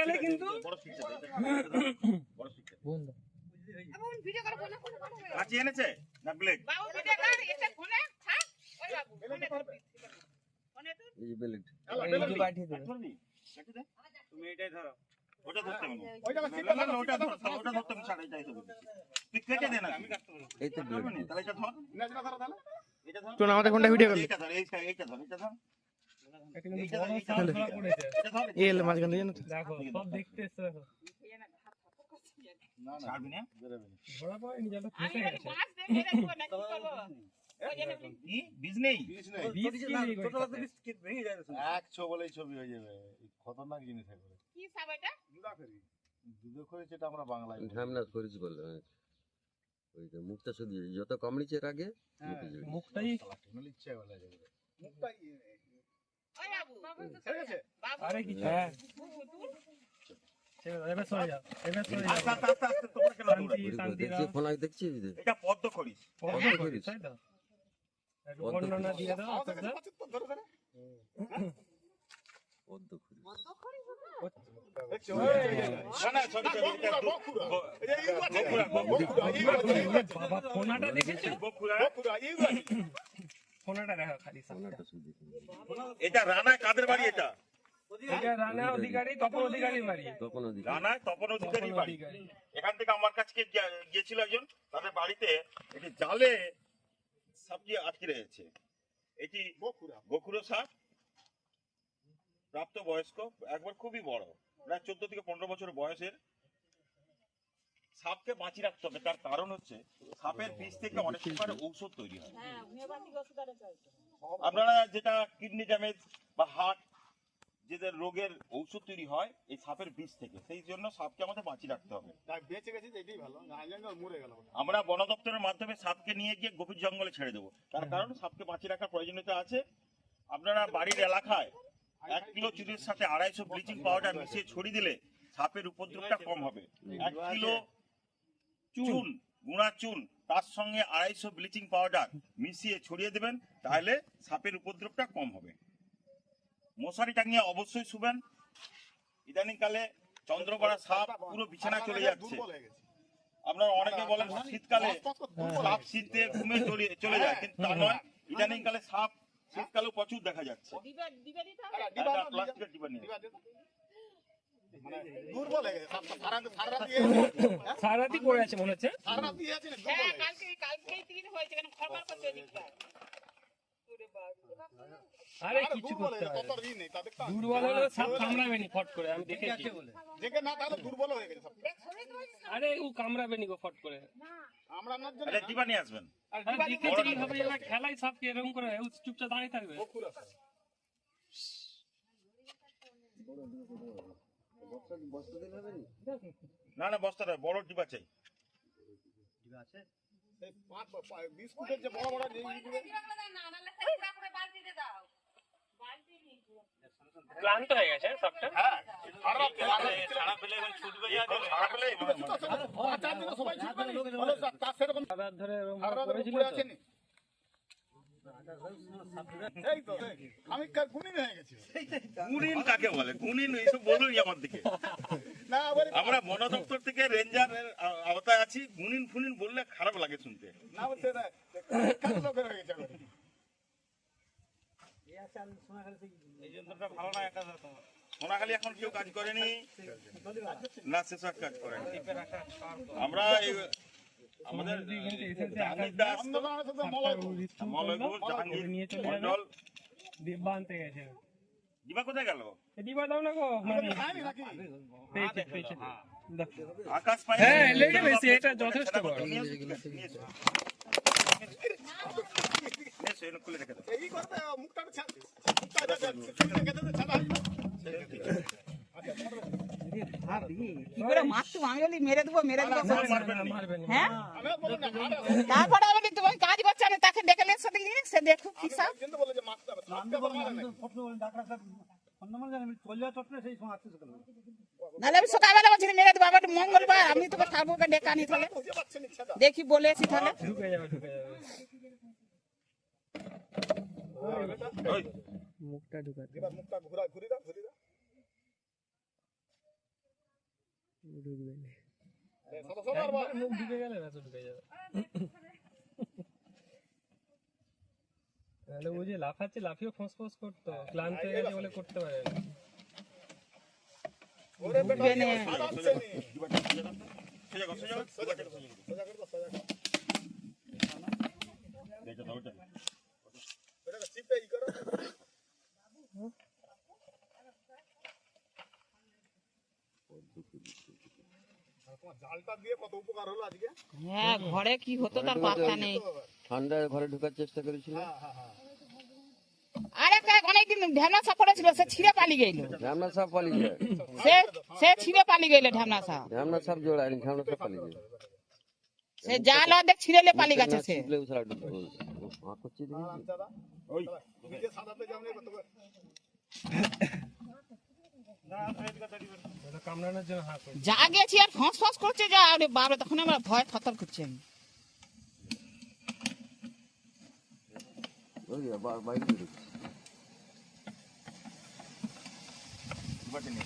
গেলে কিন্তু কাঁচি এনেছে না ব্লেড? এই বেলেট তুমি এটাই ধরো, ওটা ধরতে হবে না। ওটা ধরতে হবে, ছাড়, এটাই ধরো। তুই কেটে দে না, আমি কাটতে পারবো। এই তো ব্লেড তাহলে এটা ধর, এটা ধর, চল আমাদের কোনটা ভিডিও করলি এইটা ধর, এইটা ধর, এটা ধর। এটা কিন্তু বড় সাউন্ড ধরা পড়েছে এল মাঝখান দিয়ে দেখো সব দেখতে এসে দেখো না ছাড়বি না, বেরোবে না। ধরা পড়েনি যেটা ফেসে গেছে কি বীজ নেই? বীজ কি ভেঙে যায় এক বলেই ছবি হয়ে যাবে। খতরনাক জিনিস একবারে। কি সাব এটা? দুধখড়ি যেটা আমরা বাংলায় বলি। ঢামনা করেছি বললো ওই যে মুখটা শুধু যত কামড়িছে আগে মুখটাই ইচ্ছে বলা যাবে। ওই বাবু ছেড়ে গেছে? আরে কি হ্যাঁ এবার সরে যাও এবার সরে যাও আস্তে আস্তে আস্তে তোমার কেন দৌড়াচ্ছিস? শান্তি শান্তি দেখছি ফোন আগে দেখছি এটা পদ্ম করিস। পদ্ম করিস তাই তো একটু বর্ণনা দিয়ে দাও আপনাদের পদ্ম করি দেখছো? না না, সরি সরি, এটা বাবা ফোনাটা দেখেছো বকুড়া। ফোনাটা দেখো খালি ফোনটা শুধু এটা রানা কাদের বাড়ি? এটা এটা রানা অধিকারী তপন অধিকারীর বাড়ি তখন ওদিকে রানা তপন অধিকারী বাড়ি। অধিকারী এখান থেকে আমার কাছে গিয়েছিল একজন, তাদের বাড়িতে এটি জালে সবজি আটকে রয়েছে। এটি বকুড়া সাপ, প্রাপ্ত বয়স্ক, একবার খুবই বড়, প্রায় 14 থেকে 15 বছর বয়সের। সাপকে বাঁচিয়ে রাখতে হবে, তার কারণ হচ্ছে সাপের বিষ থেকে অনেক সময় ঔষধ তৈরি হয়। আপনারা যেটা কিডনি ড্যামেজ বা হার্ট যেদের রোগের ঔষধ তৈরি হয় এই সাপের বিষ থেকে, সেই জন্য সাপকে আমাদের বাঁচিয়ে রাখতে হবে। বেঁচে গেছি এটাই ভালো, মরে গেল। আমরা বন দপ্তরের মাধ্যমে সাপকে নিয়ে গিয়ে গভীর জঙ্গলে ছেড়ে দেবো, তার কারণ সাপকে বাঁচিয়ে রাখার প্রয়োজনীয়তা আছে। আপনারা বাড়ির এলাকায় 1 কিলো চুনের সাথে 250 ব্লিচিং পাউডার মিশিয়ে ছড়িয়ে দিলে সাপের উপদ্রবটা কম হবে। 1 কিলো চুন, গুঁড়া চুন, তার সঙ্গে 250 ব্লিচিং পাউডার মিশিয়ে ছড়িয়ে দেবেন, তাহলে সাপের উপদ্রবটা কম হবে। মশারি টাঙিয়ে অবশ্যই শুবেন। ইদানিং কালে চন্দ্রকড়া সাপ পুরো বিছানা চলে যাচ্ছে। আপনারা অনেকে বলেন শীতকালে সাপ শীতে ঘুমে চলে যায়, কিন্তু তা নয়। ইদানিং কালে সাপ শীতকালেও প্রচুর দেখা যাচ্ছে। প্লাস্টিকের ডিবা নিয়ে দুর্বল হয়ে গেছে। সারাতি পড়ে আছে মনে হচ্ছে হ্যাঁ কালকেই 3 হয়েছে কেন খবর করতে দিকটা আরে কিছু করতে হবে দুর্বল হলে সাপ কামড়াবে নি ফট করে আমি দেখেছি দেখে না তাহলে দুর্বল হয়ে গেছে। আরে ও কামড়াবে নি গো ফট করে আমরা না আরে ডিবা নিয়ে আসবেন। আর দেখেছি কিভাবে এরা খেলাই সাপকে এরকম করে ও চুপচাপ দাঁড়িয়ে থাকবে না না, বস্তাটা বড় ডিবা চাই। ডিবা আছে এই 20 ফুটের যে বড় বড় ক্লান্ত হয়ে গেছে সবটা হ্যাঁ ছাড়া পেলে এখন ছুটবে, ছাড়া পেলে সবাই ছুটবে বলো তার সেরকম আবার ধরে এরকম করেছিল করেছিল তো এই তো আমি গুণিন হয়ে গেছি। গুণিন কাকে বলে? গুণিন এইসব বলুন আমার দিকে। না আমরা বন দপ্তর থেকে রেঞ্জারের আওতায় আছি, গুণিন ফুনিন বললে খারাপ লাগে শুনতে। না বলছে না কাজ লোক হয়ে গেছে এই যন্ত্রটা ভালো না, একটা সোনাখালি এখন কেউ কাজ করেনি না, সেসব কাজ করেনি। আমরা আমাদের ডিব্বা আনতে গেছে ডিবা কোথায় গেল? ডিব্বা দাও না গো পেয়েছে আকাশ পাই, হ্যাঁ লেগে গেছে, এটা যথেষ্ট বড়। খুলে রেখে দাও। এই করতে মুখটা ছাড় কি করে মারতো আমি বলি মেরে দেবো হ্যাঁ আমি বলি না তারপরে আমি বলি তুমি কাজ করছো না, তাকে ডেকে লে সাথে নিয়ে সে দেখো কি সব কিন্তু বলে যে মারতে হবে নাহলে আমি সকালবেলা বলছি মেরে দেবো, আবার মঙ্গলবার আমি তোকে থাকবো ডেকে আনি তাহলে দেখি বলেছি তাহলে ঢুকে যাবে মুখটা ঢুকা মুখটা ঘুরে দাও একবার মুখ ঢুকে গেলে না তো ঢুকে যাবে। নাহলে ওই যে লাফাচ্ছে, লাফিয়ে ফোঁস করতো, ক্লান্ত হয়ে গেছে বলে করতে পারে না। ওরে বেটা ঢুকবে না। স্বাদ আসছে নি। সোজা কর, সোজা কর, সোজা কর, সোজা কর। সোজা করে দাও, সোজা করে। দেখো দাও ওটা। ওটাকে চিপে ই করো। আর তোমার জালটা দিয়ে কত উপকার হলো আজকে। হ্যাঁ, ঘরে কি হতো তার পাত্তা নেই। ঠান্ডায় ঘরে ঢোকার চেষ্টা করেছিল, আরে অনেকদিন ঢ্যামনা সাপ পড়েছিল, সে ছিঁড়ে পালিয়ে গেল। ঝামনা সাপ পালিয়ে যায়, সে ছিঁড়ে পালিয়ে গেল ঢ্যামনা সাপ। ঝামনা সাপ জোড়ায় ঝামনা সাপ পালিয়ে যায়। সে জাল অর্ধেক ছিঁড়েলে পালিয়ে গেছে সে। ছিপলেও ছাড়া ঢুকবে। হাঁ করছি দেখি। দাদা ওই নিজে সাদাতে যাওনি কত করে। ওটা কামড়ানোর জন্য হাঁ করে। যা গেছি আর ফস করছে যা, আরে বাবা, তখন আমরা ভয় থরথর করছি আমি। ওই বাইরে ঢুকছে। বাটে নে।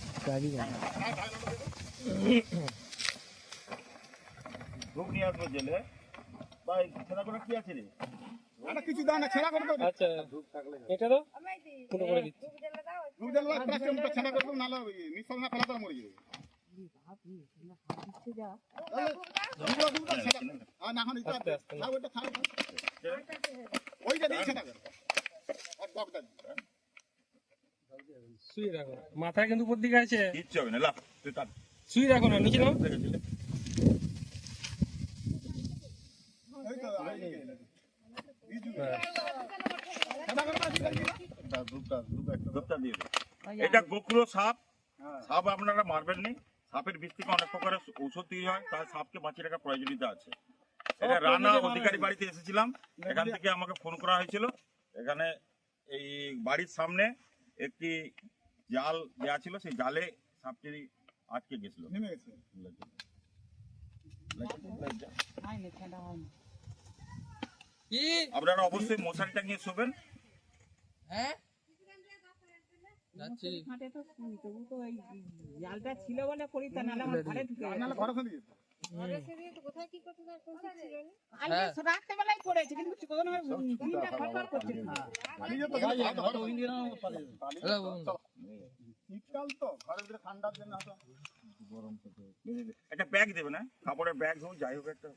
ধূপ নিয়ে আসবো জেলে। ভাই সেটা করে কি আছে রে? আরে কিছু দাও না, ছেড়া করে দাও। আচ্ছা, এটা তো পুরো করে দিচ্ছি। ধূপ জ্বালা প্লাস্টিক মুখটা ছেড়া করে দাও, নালে নিঃশ্বাস না ফেলা করে মরে যাবে। আর না হলে এটা আস্তে আস্তে না। খাও, এটা খাও। ওইটা দিয়ে ছেড়া করো। আর ডগটা দিও। শুয়ে রাখো, মাথা কিন্তু উপর দিকে আছে। কিচ্ছু হবে না, লাফ তুই কাট। শুয়ে রাখো না, নিচে নাও। এই তো আর এই যে। হ্যাঁ। ছেড়া করে দাও, ঠিক আছে? ধূপটা দিয়ে দে। এটা গোকুলো সাপ। সাপ আপনারা মারবেন নি। সাপের বিষ থেকে অনেক প্রকারের ঔষধ তৈরি হয়, তাই সাপকে বাঁচিয়ে রাখার প্রয়োজনীয়তা আছে। এটা রানা অধিকারী বাড়িতে এসেছিলাম, এখান থেকে আমাকে ফোন করা হয়েছিল। এখানে এই বাড়ির সামনে একটি জাল দেওয়া ছিল, সেই জালে সাপটি আটকে গেছিল। নেমে গেছে। হয়নি, ঠান্ডা হয়নি। আপনারা অবশ্যই মশারি টাঙিয়ে শোবেন। হাটে তো শুনি, তবু তো এই জালটা ছিল বলে করি, তা নাহলে আমার ঘরে ঢুকে আর যেত। নাহলে ঘরে ফেলে দিত। কালকে রাত্রেবেলায় পড়েছে, কিন্তু কোনো দিনটা ফটফট করছে না। পালিয়ে যেত, শীতকাল তো ঘরের ভিতরে ঠান্ডার জন্য হয়তো একটা ব্যাগ দেবে না, কাপড়ের ব্যাগ হোক যাই হোক একটা।